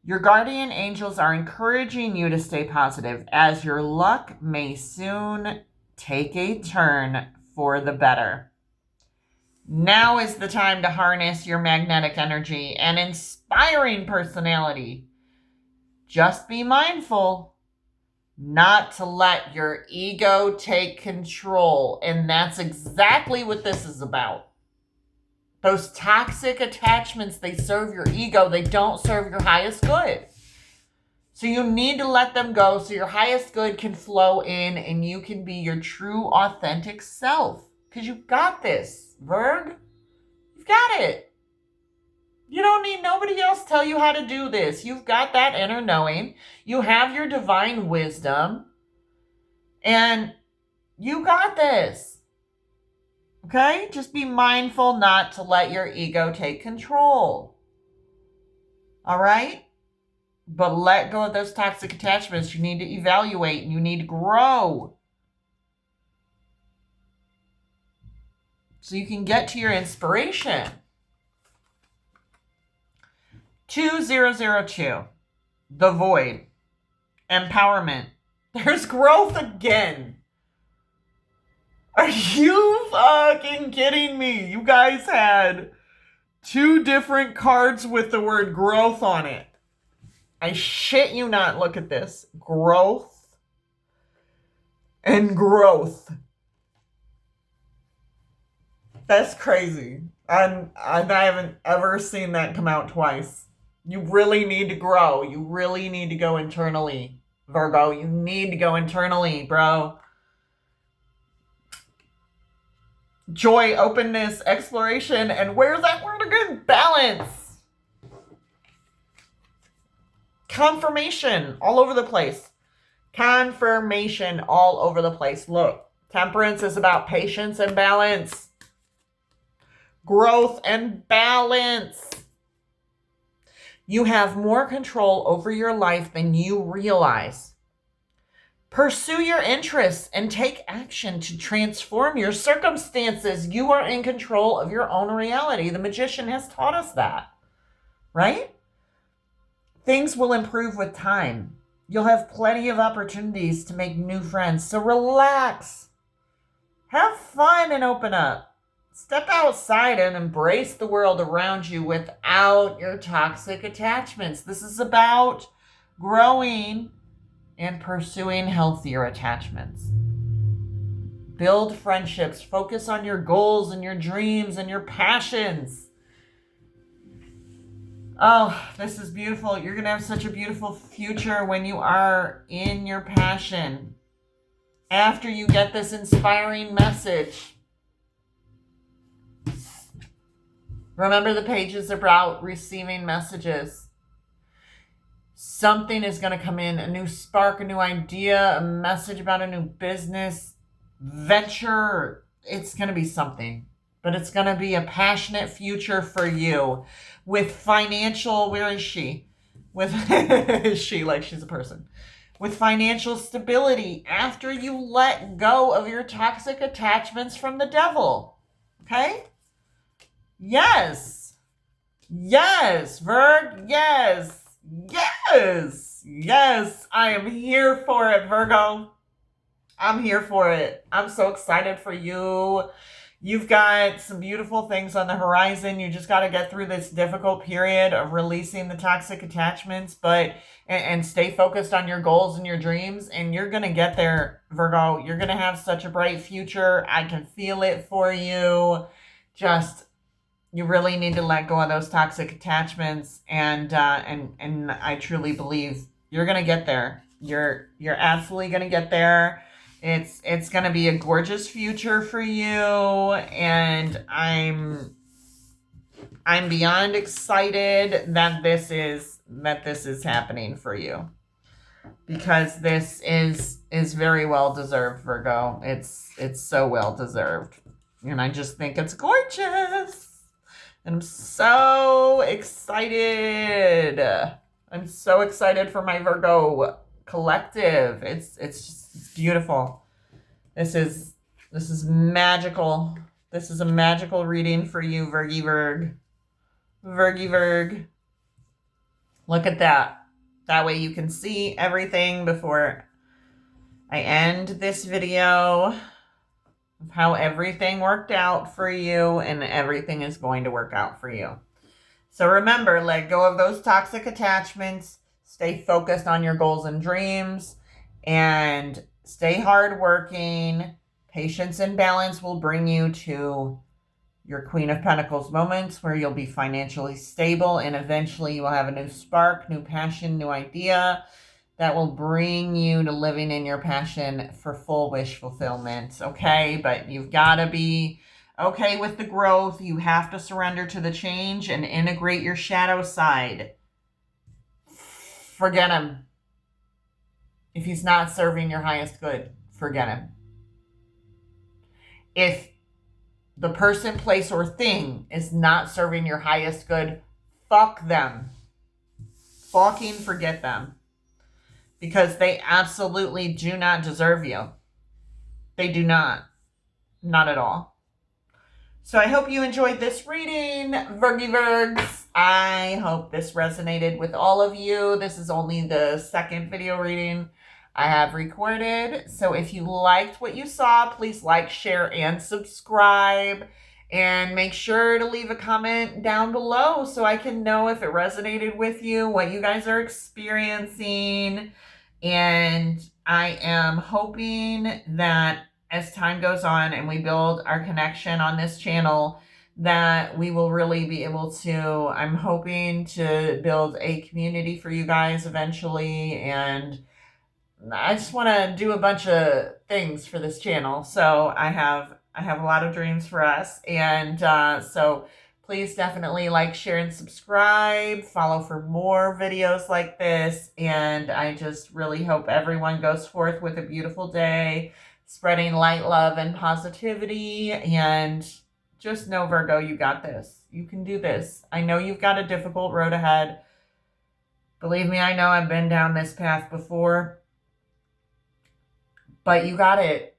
Your guardian angels are encouraging you to stay positive, as your luck may soon take a turn for the better. Now is the time to harness your magnetic energy and inspiring personality. Just be mindful not to let your ego take control. And that's exactly what this is about. Those toxic attachments, they serve your ego. They don't serve your highest good. So you need to let them go so your highest good can flow in and you can be your true, authentic self. Because you've got this, Virg. You've got it. You don't need nobody else tell you how to do this. You've got that inner knowing. You have your divine wisdom. And you got this. Okay? Just be mindful not to let your ego take control. All right? But let go of those toxic attachments. You need to evaluate and you need to grow. So you can get to your inspiration. 2002. The Void. Empowerment. There's growth again. Are you fucking kidding me? You guys had 2 different cards with the word growth on it. I shit you not. Look at this. Growth and growth. That's crazy. I haven't ever seen that come out twice. You really need to grow. You really need to go internally, Virgo. You need to go internally, bro. Joy, openness, exploration, and where's that word again? Balance. Confirmation all over the place. Confirmation all over the place. Look, temperance is about patience and balance. Growth and balance. You have more control over your life than you realize. Pursue your interests and take action to transform your circumstances. You are in control of your own reality. The magician has taught us that, right? Things will improve with time. You'll have plenty of opportunities to make new friends. So relax. Have fun and open up. Step outside and embrace the world around you without your toxic attachments. This is about growing and pursuing healthier attachments. Build friendships. Focus on your goals and your dreams and your passions. Oh, this is beautiful. You're going to have such a beautiful future when you are in your passion. After you get this inspiring message. Remember, the pages are about receiving messages. Something is going to come in, a new spark, a new idea, a message about a new business, venture. It's going to be something, but it's going to be a passionate future for you with financial, where is she? With, is she like she's a person? With financial stability after you let go of your toxic attachments from the devil. Okay? Yes. Yes, Virg. Yes. Yes. Yes. I am here for it, Virgo. I'm here for it. I'm so excited for you. You've got some beautiful things on the horizon. You just got to get through this difficult period of releasing the toxic attachments, and stay focused on your goals and your dreams. And you're going to get there, Virgo. You're going to have such a bright future. I can feel it for you. You really need to let go of those toxic attachments. And I truly believe you're going to get there. You're absolutely going to get there. It's going to be a gorgeous future for you, and I'm beyond excited that this is happening for you, because this is very well deserved, Virgo. It's so well deserved, and I just think it's gorgeous, and I'm so excited. I'm so excited for my Virgo collective. It's beautiful. This is magical. This is a magical reading for you, Virgy Virg. Virgy Virg. Look at that. That way you can see everything before I end this video of how everything worked out for you, and everything is going to work out for you. So remember, let go of those toxic attachments, stay focused on your goals and dreams, and stay hardworking. Patience and balance will bring you to your Queen of Pentacles moments where you'll be financially stable, and eventually you will have a new spark, new passion, new idea that will bring you to living in your passion for full wish fulfillment, okay? But you've got to be okay with the growth. You have to surrender to the change and integrate your shadow side. Forget him. If he's not serving your highest good, forget him. If the person, place, or thing is not serving your highest good, fuck them. Fucking forget them. Because they absolutely do not deserve you. They do not. Not at all. So I hope you enjoyed this reading, Virgy Virgs. I hope this resonated with all of you. This is only the second video reading I have recorded. So if you liked what you saw, please like, share, and subscribe. And make sure to leave a comment down below so I can know if it resonated with you, what you guys are experiencing. And I am hoping that as time goes on and we build our connection on this channel, that we will really be able to, I'm hoping to build a community for you guys eventually. And I just want to do a bunch of things for this channel. So I have a lot of dreams for us. And so please definitely like, share, and subscribe. Follow for more videos like this. And I just really hope everyone goes forth with a beautiful day, spreading light, love, and positivity. And just know, Virgo, you got this. You can do this. I know you've got a difficult road ahead. Believe me, I know I've been down this path before. But you got it.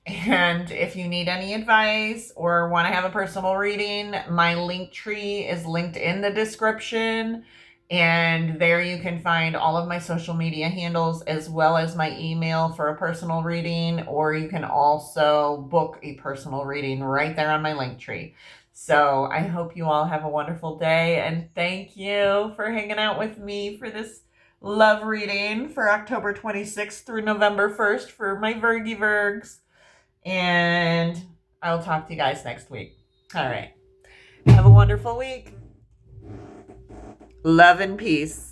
And if you need any advice or want to have a personal reading, my link tree is linked in the description. And there you can find all of my social media handles as well as my email for a personal reading. Or you can also book a personal reading right there on my link tree. So I hope you all have a wonderful day. And thank you for hanging out with me for this love reading for October 26th through November 1st for my Virgy Virgs. And I'll talk to you guys next week. All right. Have a wonderful week. Love and peace.